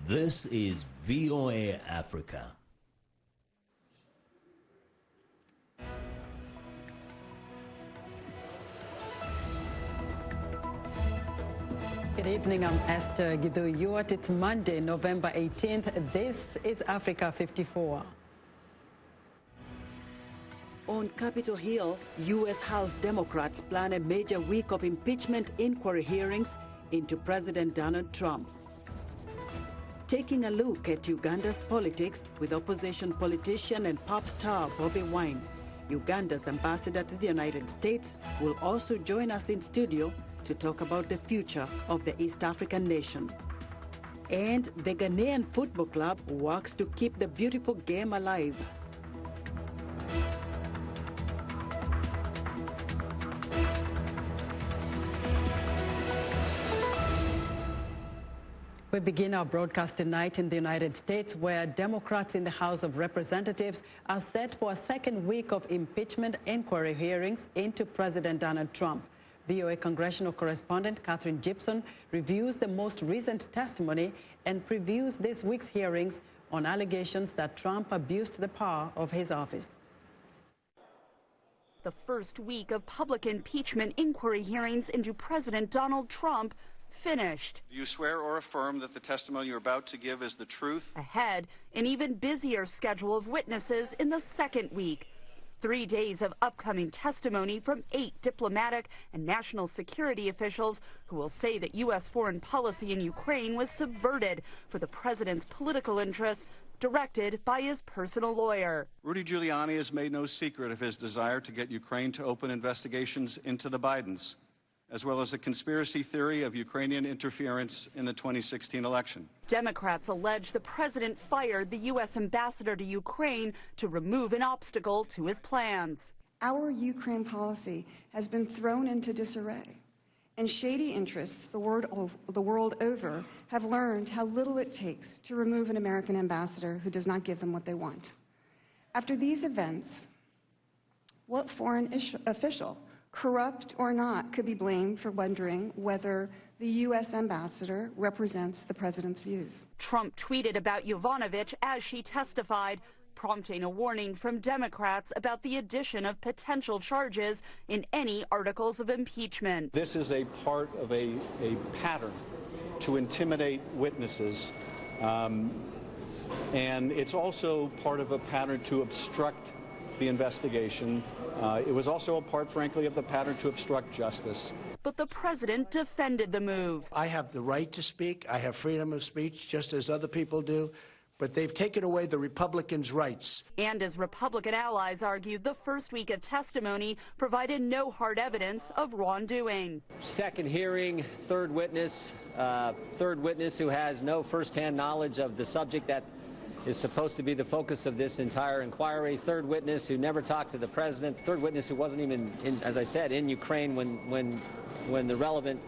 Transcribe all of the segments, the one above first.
This is VOA Africa. Good evening, I'm Esther Gidhu-Ewart. It's Monday, November 18th. This is Africa 54. On Capitol Hill, U.S. House Democrats plan a major week of impeachment inquiry hearings into President Donald Trump. Taking a look at Uganda's politics with opposition politician and pop star Bobi Wine, Uganda's ambassador to the United States will also join us in studio to talk about the future of the East African nation. And the Ghanaian Football Club works to keep the beautiful game alive. We begin our broadcast tonight in the United States, where Democrats in the House of Representatives are set for a second week of impeachment inquiry hearings into President Donald Trump. VOA congressional correspondent Catherine Gibson reviews the most recent testimony and previews this week's hearings on allegations that Trump abused the power of his office. The first week of public impeachment inquiry hearings into President Donald Trump finished. Do you swear or affirm that the testimony you're about to give is the truth? Ahead, an even busier schedule of witnesses in the second week. 3 days of upcoming testimony from 8 diplomatic and national security officials who will say that U.S. foreign policy in Ukraine was subverted for the president's political interests, directed by his personal lawyer. Rudy Giuliani has made no secret of his desire to get Ukraine to open investigations into the Bidens, as well as a conspiracy theory of Ukrainian interference in the 2016 election. Democrats allege the president fired the U.S. ambassador to Ukraine to remove an obstacle to his plans. Our Ukraine policy has been thrown into disarray, and shady interests the world over have learned how little it takes to remove an American ambassador who does not give them what they want. After these events, what foreign official, corrupt or not, could be blamed for wondering whether the U.S. ambassador represents the president's views? Trump tweeted about Yovanovitch as she testified, prompting a warning from Democrats about the addition of potential charges in any articles of impeachment. This is a part of a pattern to intimidate witnesses, and it's also part of a pattern to obstruct the investigation. It was also a part, frankly, of the pattern to obstruct justice. But the president defended the move. I have the right to speak. I have freedom of speech, just as other people do. But they've taken away the Republicans' rights. And as Republican allies argued, the first week of testimony provided no hard evidence of wrongdoing. Second hearing, third witness who has no firsthand knowledge of the subject that is supposed to be the focus of this entire inquiry. Third witness who never talked to the president. Third witness who wasn't even, as I said, in Ukraine when the relevant,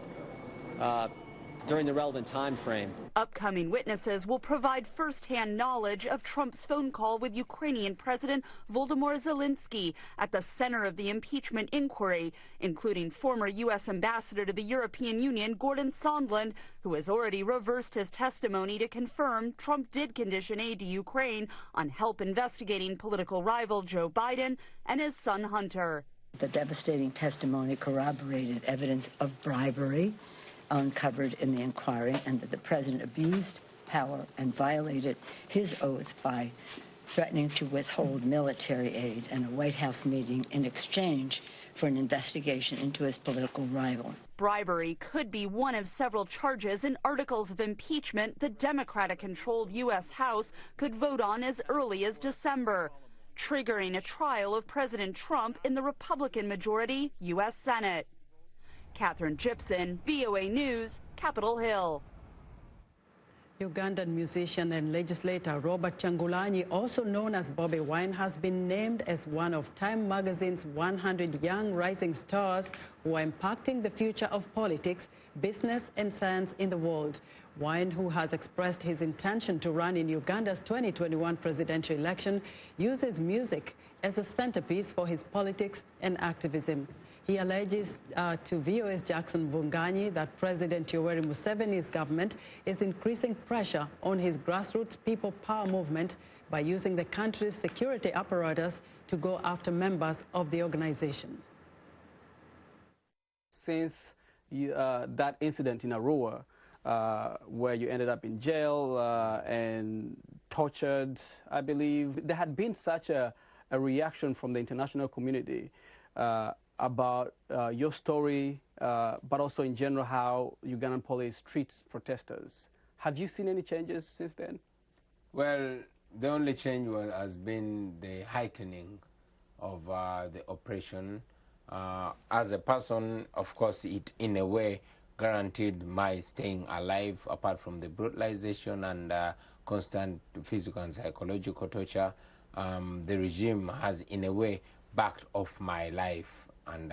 during the relevant time frame. Upcoming witnesses will provide firsthand knowledge of Trump's phone call with Ukrainian President Volodymyr Zelensky at the center of the impeachment inquiry, including former U.S. Ambassador to the European Union Gordon Sondland, who has already reversed his testimony to confirm Trump did condition aid to Ukraine on help investigating political rival Joe Biden and his son Hunter. The devastating testimony corroborated evidence of bribery uncovered in the inquiry, and that the president abused power and violated his oath by threatening to withhold military aid and a White House meeting in exchange for an investigation into his political rival. Bribery could be one of several charges in articles of impeachment the Democratic-controlled U.S. House could vote on as early as December, triggering a trial of President Trump in the Republican-majority U.S. Senate. Catherine Gibson, VOA News, Capitol Hill. Ugandan musician and legislator Robert Kyagulanyi, also known as Bobi Wine, has been named as one of Time magazine's 100 young rising stars who are impacting the future of politics, business and science in the world. Wine, who has expressed his intention to run in Uganda's 2021 presidential election, uses music as a centerpiece for his politics and activism. He alleges to VOA's Jackson Bunganyi that President Yoweri Museveni's government is increasing pressure on his grassroots people power movement by using the country's security apparatus to go after members of the organization. Since that incident in Arua, where you ended up in jail and tortured, I believe, there had been such a reaction from the international community about your story, but also in general how Ugandan police treats protesters. Have you seen any changes since then? Well, the only change has been the heightening of the oppression. As a person, of course, it in a way guaranteed my staying alive, apart from the brutalization and constant physical and psychological torture. The regime has, in a way, backed off my life, and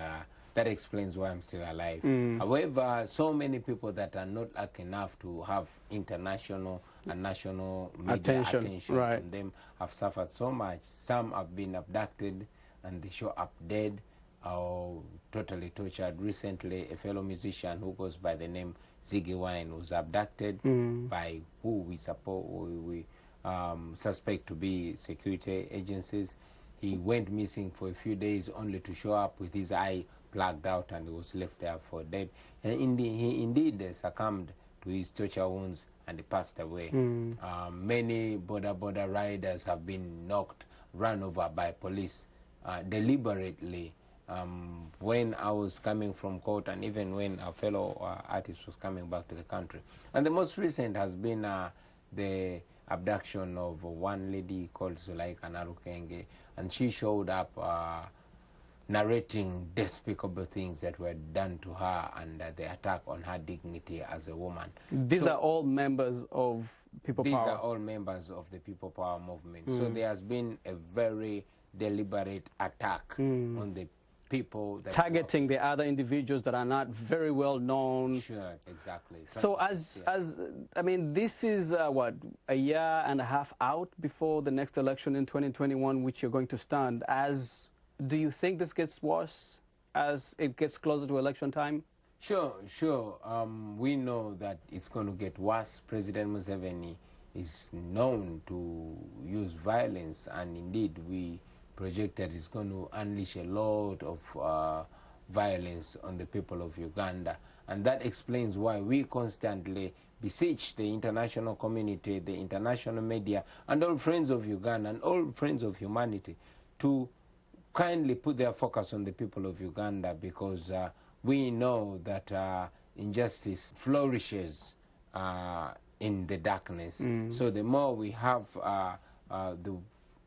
that explains why I'm still alive. However, so many people that are not lucky enough to have international and national media attention on them have suffered so much. Some have been abducted and they show up dead or totally tortured. Recently, a fellow musician who goes by the name Bobi Wine was abducted by who we suspect to be security agencies. He went missing for a few days only to show up with his eye plugged out, and he was left there for dead. And he indeed succumbed to his torture wounds and he passed away. Many border riders have been run over by police deliberately. When I was coming from court, and even when a fellow artist was coming back to the country. And the most recent has been the abduction of one lady called Zulaika Narukenge, and she showed up narrating despicable things that were done to her and the attack on her dignity as a woman. These are all members of People Power? These are all members of the People Power movement. So there has been a very deliberate attack on the people that targeting the other individuals that are not very well known. Sure, exactly. So I mean, this is what, a year and a half out before the next election in 2021, which you're going to stand. Do you think this gets worse as it gets closer to election time? Sure. We know that it's going to get worse. President Museveni is known to use violence, and indeed we project that it's going to unleash a lot of violence on the people of Uganda. And that explains why we constantly beseech the international community, the international media, and all friends of Uganda and all friends of humanity to kindly put their focus on the people of Uganda, because we know that injustice flourishes in the darkness. So the more we have the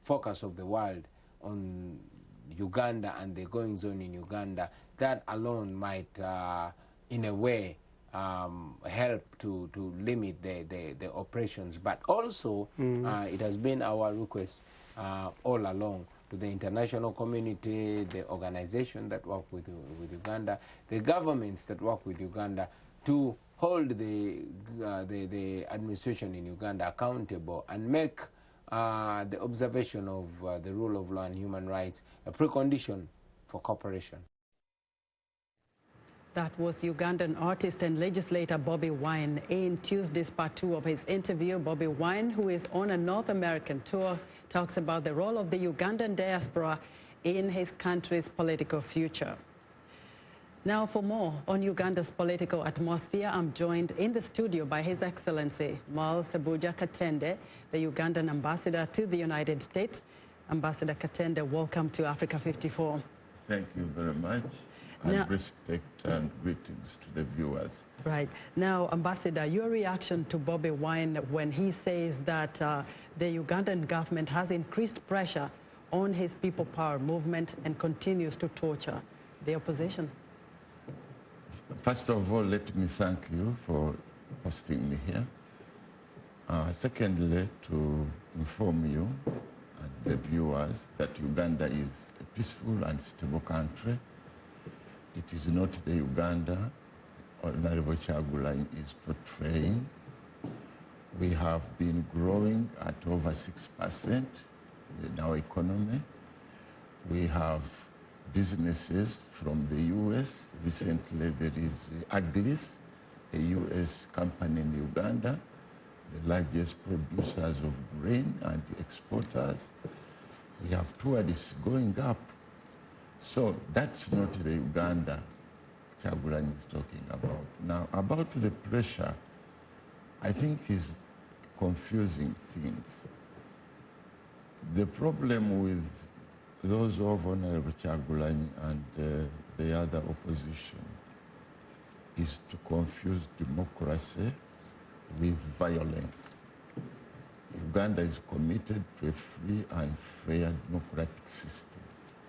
focus of the world on Uganda and the goings on in Uganda, that alone might, in a way, help to limit the oppressions. But also, it has been our request all along to the international community, the organizations that work with Uganda, the governments that work with Uganda, to hold the administration in Uganda accountable and make the observation of the rule of law and human rights a precondition for cooperation. That was Ugandan artist and legislator Bobi Wine in Tuesday's part 2 of his interview. Bobi Wine, who is on a North American tour, talks about the role of the Ugandan diaspora in his country's political future. Now, for more on Uganda's political atmosphere, I'm joined in the studio by His Excellency Mal Sebuja Katende, the Ugandan ambassador to the United States. Ambassador Katende, welcome to Africa 54. Thank you very much. And respect and greetings to the viewers. Right. Now, Ambassador, your reaction to Bobi Wine when he says that the Ugandan government has increased pressure on his people power movement and continues to torture the opposition? First of all, let me thank you for hosting me here. Secondly, to inform you and the viewers that Uganda is a peaceful and stable country. It is not the Uganda Honorable Kyagulanyi is portraying. We have been growing at over 6% in our economy. We have businesses from the U.S. Recently, there is Aglis, a U.S. company in Uganda, the largest producers of grain and exporters. We have tourists going up. So that's not the Uganda Kyagulanyi is talking about. Now, about the pressure, I think he's confusing things. The problem with those of Honorable Kyagulanyi and the other opposition is to confuse democracy with violence. Uganda is committed to a free and fair democratic system.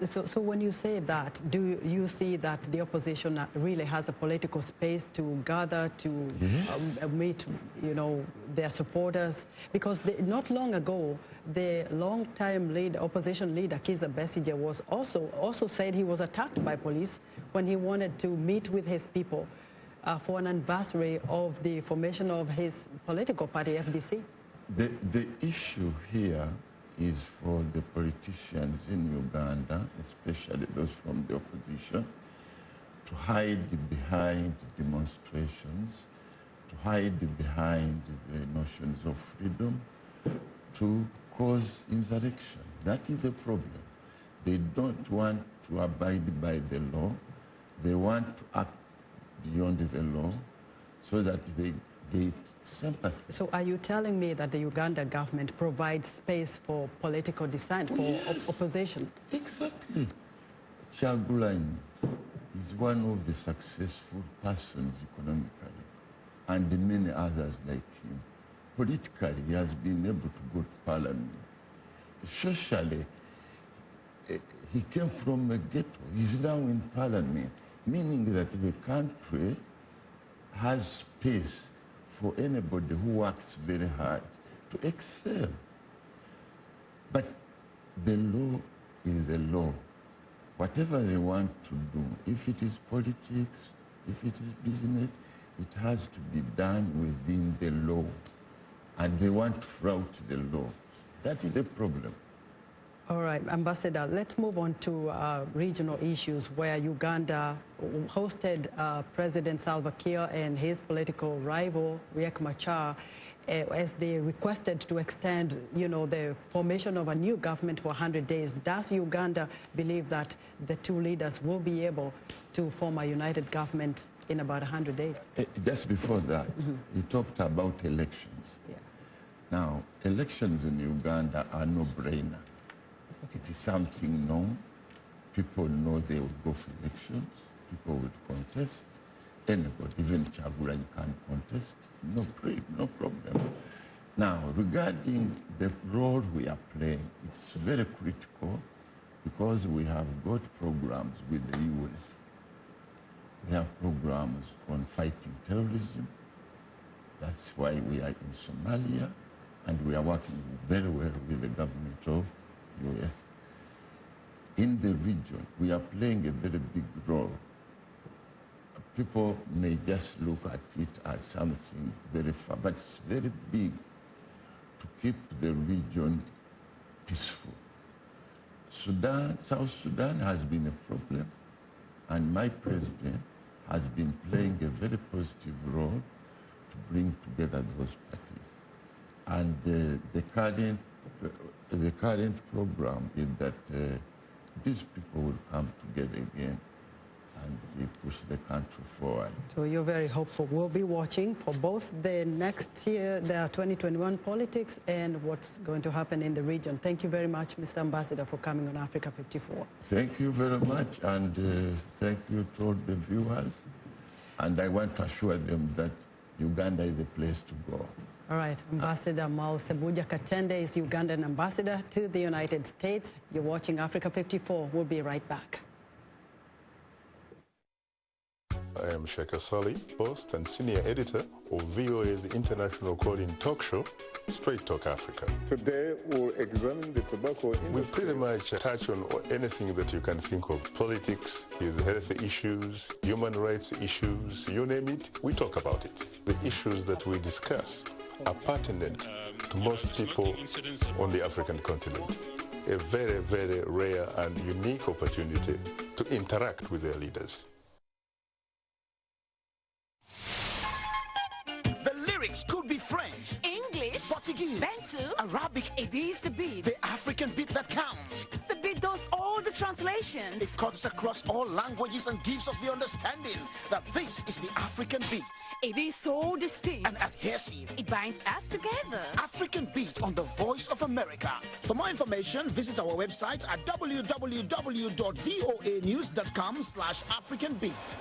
So when you say that, do you see that the opposition really has a political space to gather, to meet, their supporters? Because not long ago, the long-time opposition leader, Kizza Besigye, was also said he was attacked by police when he wanted to meet with his people for an anniversary of the formation of his political party, FDC. The issue here is for the politicians in Uganda, especially those from the opposition, to hide behind demonstrations, to hide behind the notions of freedom, to cause insurrection. That is the problem. They don't want to abide by the law. They want to act beyond the law so that they get sympathy. So are you telling me that the Uganda government provides space for political dissent, for opposition? Exactly. Kyagulanyi is one of the successful persons economically, and many others like him. Politically, he has been able to go to parliament. Socially, he came from a ghetto. He's now in parliament, meaning that the country has space for anybody who works very hard to excel. But the law is the law. Whatever they want to do, if it is politics, if it is business, it has to be done within the law. And they want to flout the law. That is the problem. All right, Ambassador, let's move on to regional issues where Uganda hosted President Salva Kiir and his political rival, Riek Machar, as they requested to extend, the formation of a new government for 100 days. Does Uganda believe that the two leaders will be able to form a united government in about 100 days? Just before that, he talked about elections. Yeah. Now, elections in Uganda are no-brainer. It is something known. People know they will go for elections. People will contest. Anybody, even Kyagulanyi, can contest. No problem. Now, regarding the role we are playing, it's very critical because we have got programs with the U.S. We have programs on fighting terrorism. That's why we are in Somalia, and we are working very well with the government of U.S. In the region, we are playing a very big role. People may just look at it as something very far, but it's very big to keep the region peaceful. South Sudan has been a problem, and my president has been playing a very positive role to bring together those parties. And the current program is that these people will come together again and they push the country forward. So you're very hopeful. We'll be watching for both the next year, the 2021 politics, and what's going to happen in the region. Thank you very much, Mr. Ambassador, for coming on Africa 54. Thank you very much, and thank you to all the viewers. And I want to assure them that Uganda is the place to go. All right, Ambassador Mal Sebuja Katende is Ugandan ambassador to the United States. You're watching Africa 54. We'll be right back. I am Sheikh Asali, host and senior editor of VOA's international call-in talk show, Straight Talk Africa. Today we'll examine the tobacco industry. We pretty much touch on anything that you can think of. Politics, health issues, human rights issues, you name it, we talk about it. The issues that we discuss are pertinent to most people on the African continent. a very, very rare and unique opportunity to interact with their leaders. The lyrics could be French, English, Portuguese, Bantu, Arabic. It is the beat. The African beat that counts. The beat does all the translations. It cuts across all languages and gives us the understanding that this is the African beat. It is so distinct and adhesive. It binds us together. African beat on the Voice of America. For more information, visit our website at www.voanews.com/AfricanBeat.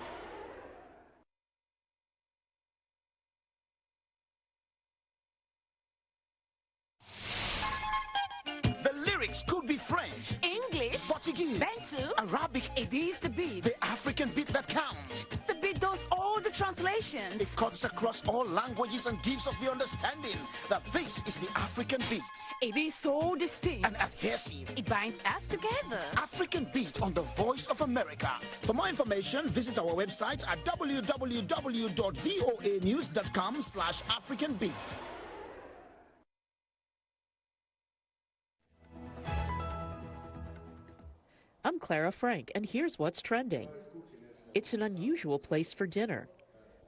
The lyrics could be French, English, Portuguese, Bantu, Arabic. It is the beat. The African beat that counts. The beat does all the translations. It cuts across all languages and gives us the understanding that this is the African beat. It is so distinct and adhesive. It binds us together. African beat on the Voice of America. For more information, visit our website at www.voanews.com/AfricanBeat. I'm Clara Frank, and here's what's trending. It's an unusual place for dinner,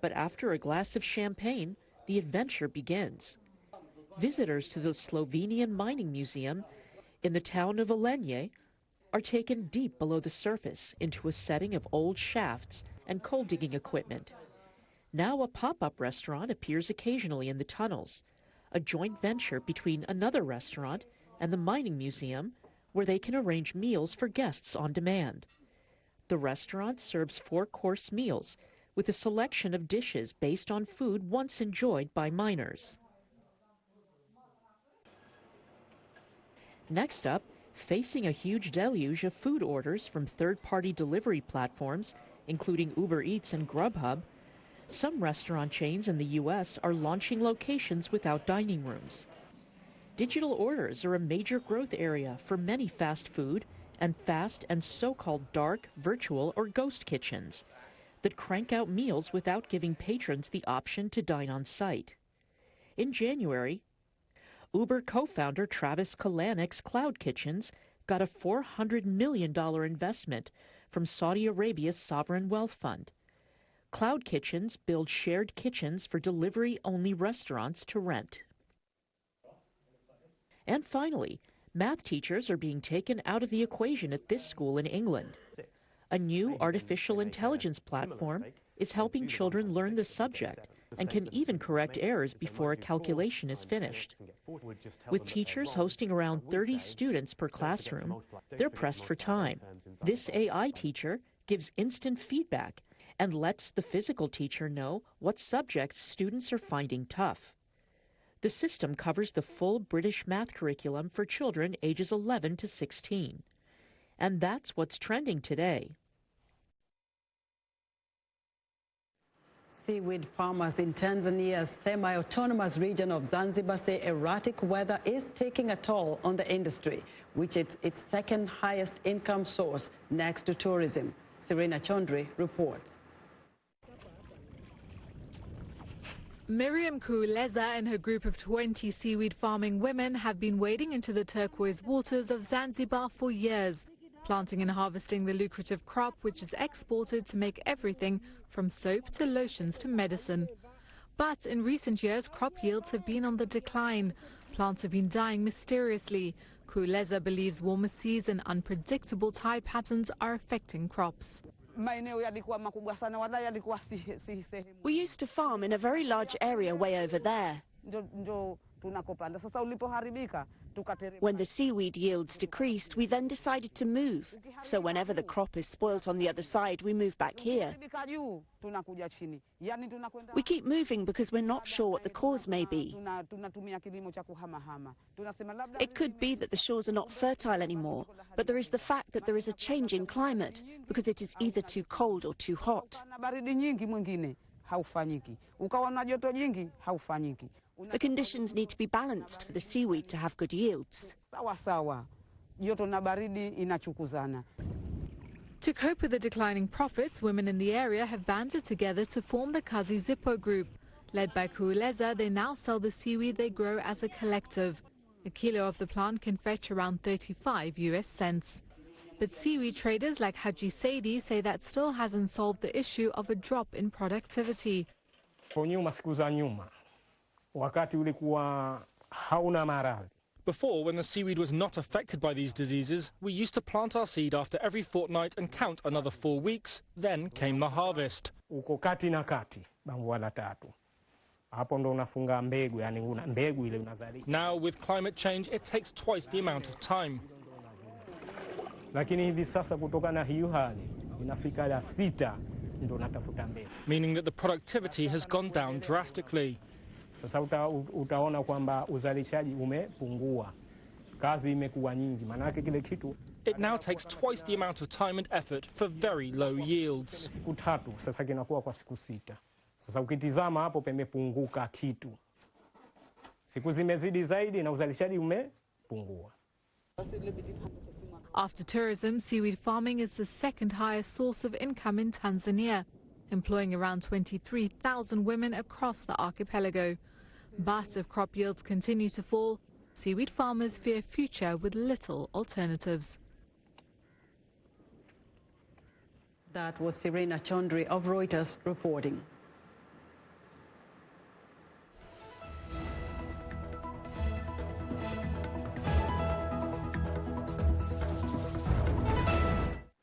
but after a glass of champagne, the adventure begins. Visitors to the Slovenian Mining Museum in the town of Velenje are taken deep below the surface into a setting of old shafts and coal digging equipment. Now a pop-up restaurant appears occasionally in the tunnels, a joint venture between another restaurant and the mining museum, where they can arrange meals for guests on demand. The restaurant serves 4-course meals with a selection of dishes based on food once enjoyed by miners. Next up, facing a huge deluge of food orders from third-party delivery platforms, including Uber Eats and Grubhub, some restaurant chains in the U.S. are launching locations without dining rooms. Digital orders are a major growth area for many fast food and fast and so-called dark, virtual, or ghost kitchens that crank out meals without giving patrons the option to dine on site. In January, Uber co-founder Travis Kalanick's Cloud Kitchens got a $400 million investment from Saudi Arabia's sovereign wealth fund. Cloud Kitchens build shared kitchens for delivery-only restaurants to rent. And finally, math teachers are being taken out of the equation at this school in England. A new artificial intelligence platform is helping children learn the subject and can even correct errors before a calculation is finished. With teachers hosting around 30 students per classroom, they're pressed for time. This AI teacher gives instant feedback and lets the physical teacher know what subjects students are finding tough. The system covers the full British math curriculum for children ages 11 to 16. And that's what's trending today. Seaweed farmers in Tanzania's semi-autonomous region of Zanzibar say erratic weather is taking a toll on the industry, which is its second highest income source next to tourism. Serena Chondri reports. Miriam Kuuleza and her group of 20 seaweed farming women have been wading into the turquoise waters of Zanzibar for years, planting and harvesting the lucrative crop which is exported to make everything from soap to lotions to medicine. But in recent years, crop yields have been on the decline. Plants have been dying mysteriously. Kuuleza believes warmer seas and unpredictable tide patterns are affecting crops. We used to farm in a very large area way over there. When the seaweed yields decreased, we then decided to move. So whenever the crop is spoilt on the other side, we move back here. We keep moving because we're not sure what the cause may be. It could be that the shores are not fertile anymore, but there is the fact that there is a change in climate because it is either too cold or too hot. The conditions need to be balanced for the seaweed to have good yields. To cope with the declining profits, women in the area have banded together to form the Kazi Zippo group. Led by Kuuleza, they now sell the seaweed they grow as a collective. A kilo of the plant can fetch around 35 US cents. But seaweed traders like Haji Saidi say that still hasn't solved the issue of a drop in productivity. Before, when the seaweed was not affected by these diseases, we used to plant our seed after every fortnight and count another 4 weeks. Then came the harvest. Now, with climate change, it takes twice the amount of time. Meaning that the productivity has gone down drastically. It now takes twice the amount of time and effort for very low yields. After tourism, seaweed farming is the second highest source of income in Tanzania, employing around 23,000 women across the archipelago. But if crop yields continue to fall, seaweed farmers fear a future with little alternatives. That was Serena Chondri of Reuters reporting.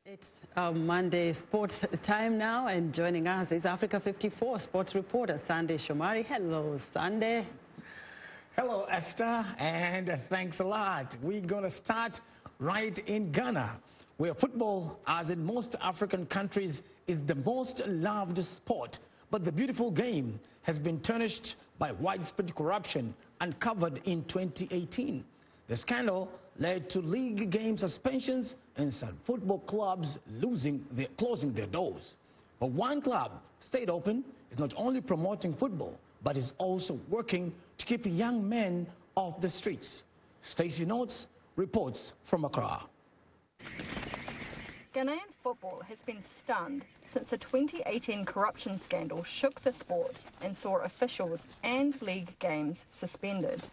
It's Monday sports time now, and joining us is A54 Sports reporter Sunday Shomari. Hello, Sunday. Hello, Esther, and thanks a lot. We're going to start right in Ghana, where football, as in most African countries, is the most loved sport. But the beautiful game has been tarnished by widespread corruption uncovered in 2018. The scandal led to league game suspensions and some football clubs closing their doors. But one club, stayed open, is not only promoting football, but is also working to keep young men off the streets. Stacey Notes reports from Accra. Ghanaian football has been stunned since the 2018 corruption scandal shook the sport and saw officials and league games suspended.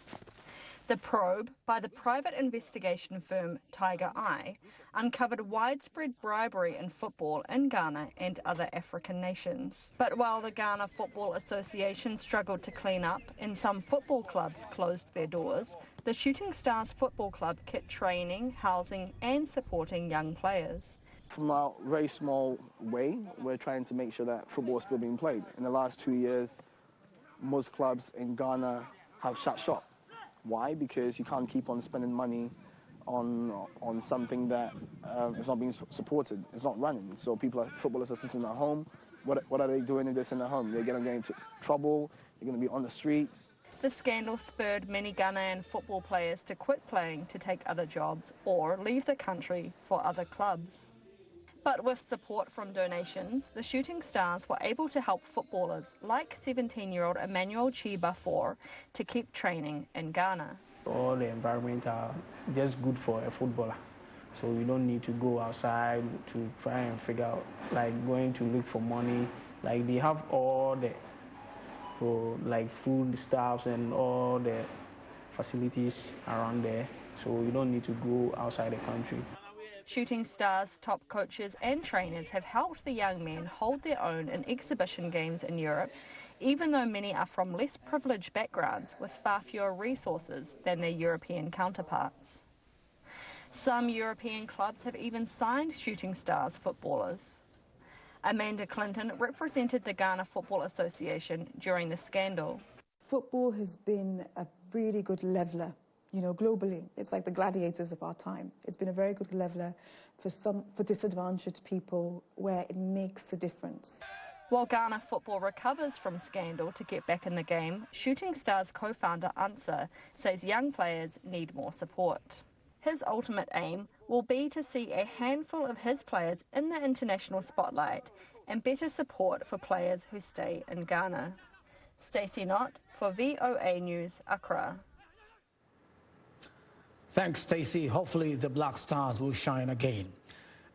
The probe by the private investigation firm Tiger Eye uncovered widespread bribery in football in Ghana and other African nations. But while the Ghana Football Association struggled to clean up and some football clubs closed their doors, the Shooting Stars Football Club kept training, housing and supporting young players. From a very small way, we're trying to make sure that football is still being played. In the last 2 years, most clubs in Ghana have shut shop. Why? Because you can't keep on spending money on something that is not being supported. It's not running. So footballers are sitting at home. What are they doing if they're sitting at home? They're going to get into trouble. They're going to be on the streets. The scandal spurred many Ghanaian football players to quit playing to take other jobs or leave the country for other clubs. But with support from donations, the Shooting Stars were able to help footballers like 17-year-old Emmanuel Chibafor to keep training in Ghana. All the environment are just good for a footballer. So you don't need to go outside to try and figure out, like going to look for money. Like they have all the like food stuffs and all the facilities around there. So you don't need to go outside the country. Shooting Stars top coaches and trainers have helped the young men hold their own in exhibition games in Europe, even though many are from less privileged backgrounds with far fewer resources than their European counterparts. Some European clubs have even signed Shooting Stars footballers. Amanda Clinton represented the Ghana Football Association during the scandal. Football has been a really good leveller. You know, globally, it's like the gladiators of our time. It's been a very good leveller for disadvantaged people where it makes a difference. While Ghana football recovers from scandal to get back in the game, Shooting Stars co-founder Answer says young players need more support. His ultimate aim will be to see a handful of his players in the international spotlight and better support for players who stay in Ghana. Stacey Knott for VOA News, Accra. Thanks, Stacey. Hopefully the Black Stars will shine again.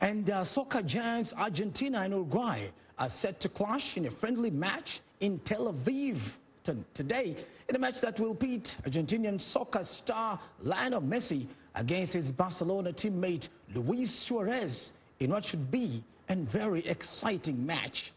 And soccer giants Argentina and Uruguay are set to clash in a friendly match in Tel Aviv Washington today in a match that will pit Argentinian soccer star Lionel Messi against his Barcelona teammate Luis Suarez in what should be a very exciting match.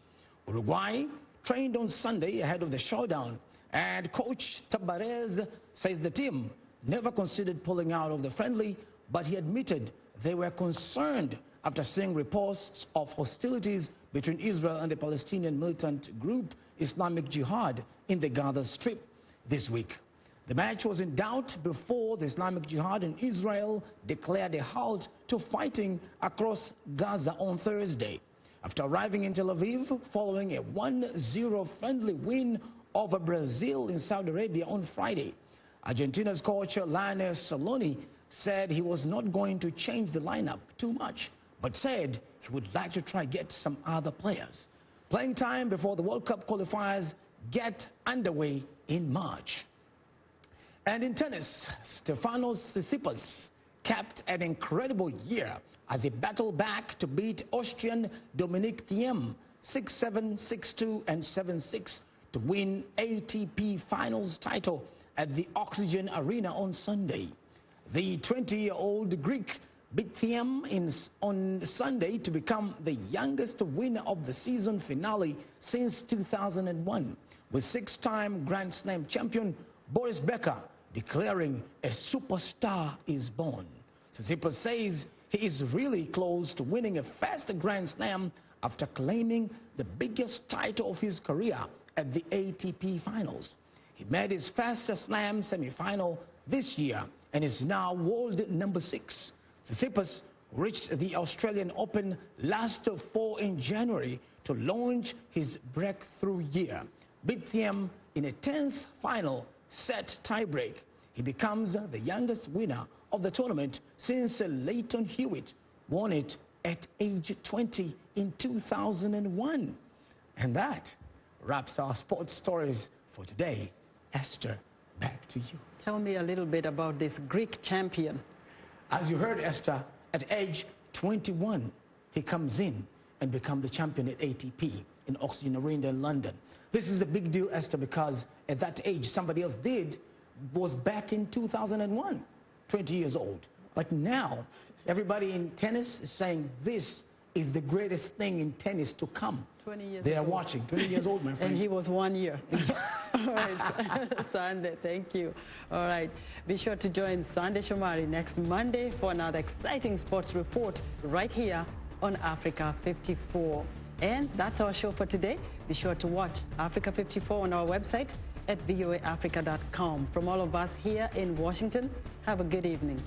Uruguay trained on Sunday ahead of the showdown, and coach Tabarez says the team never considered pulling out of the friendly, but he admitted they were concerned after seeing reports of hostilities between Israel and the Palestinian militant group Islamic Jihad in the Gaza Strip this week. The match was in doubt before the Islamic Jihad in Israel declared a halt to fighting across Gaza on Thursday. After arriving in Tel Aviv following a 1-0 friendly win over Brazil in Saudi Arabia on Friday, Argentina's coach Lionel Scaloni said he was not going to change the lineup too much, but said he would like to try get some other players. Playing time before the World Cup qualifiers get underway in March. And in tennis, Stefanos Tsitsipas capped an incredible year as he battled back to beat Austrian Dominic Thiem 6-7, 6-2 and 7-6 to win ATP Finals title at the Oxygen Arena on Sunday. The 20-year-old Greek beat Thiem on Sunday to become the youngest winner of the season finale since 2001, with six-time Grand Slam champion Boris Becker declaring a superstar is born. Tsitsipas says he is really close to winning a first Grand Slam after claiming the biggest title of his career at the ATP Finals. He made his first Slam semi-final this year and is now world number 6. Tsitsipas reached the Australian Open last fall in January to launch his breakthrough year. Beat Thiem in a tense final set tiebreak. He becomes the youngest winner of the tournament since Leighton Hewitt won it at age 20 in 2001. And that wraps our sports stories for today. Esther, back to you. Tell me a little bit about this Greek champion. As you heard, Esther, at age 21, he comes in and becomes the champion at ATP in Oxygen Arena in London. This is a big deal, Esther, because at that age, somebody else was back in 2001, 20 years old. But now, everybody in tennis is saying this is the greatest thing in tennis to come. 20 years They are old. watching, 20 years old, my friend. And he was 1 year. All right, Sunday, thank you. All right, be sure to join Sunday Shomari next Monday for another exciting sports report right here on Africa 54. And that's our show for today. Be sure to watch Africa 54 on our website at voaafrica.com. From all of us here in Washington, have a good evening.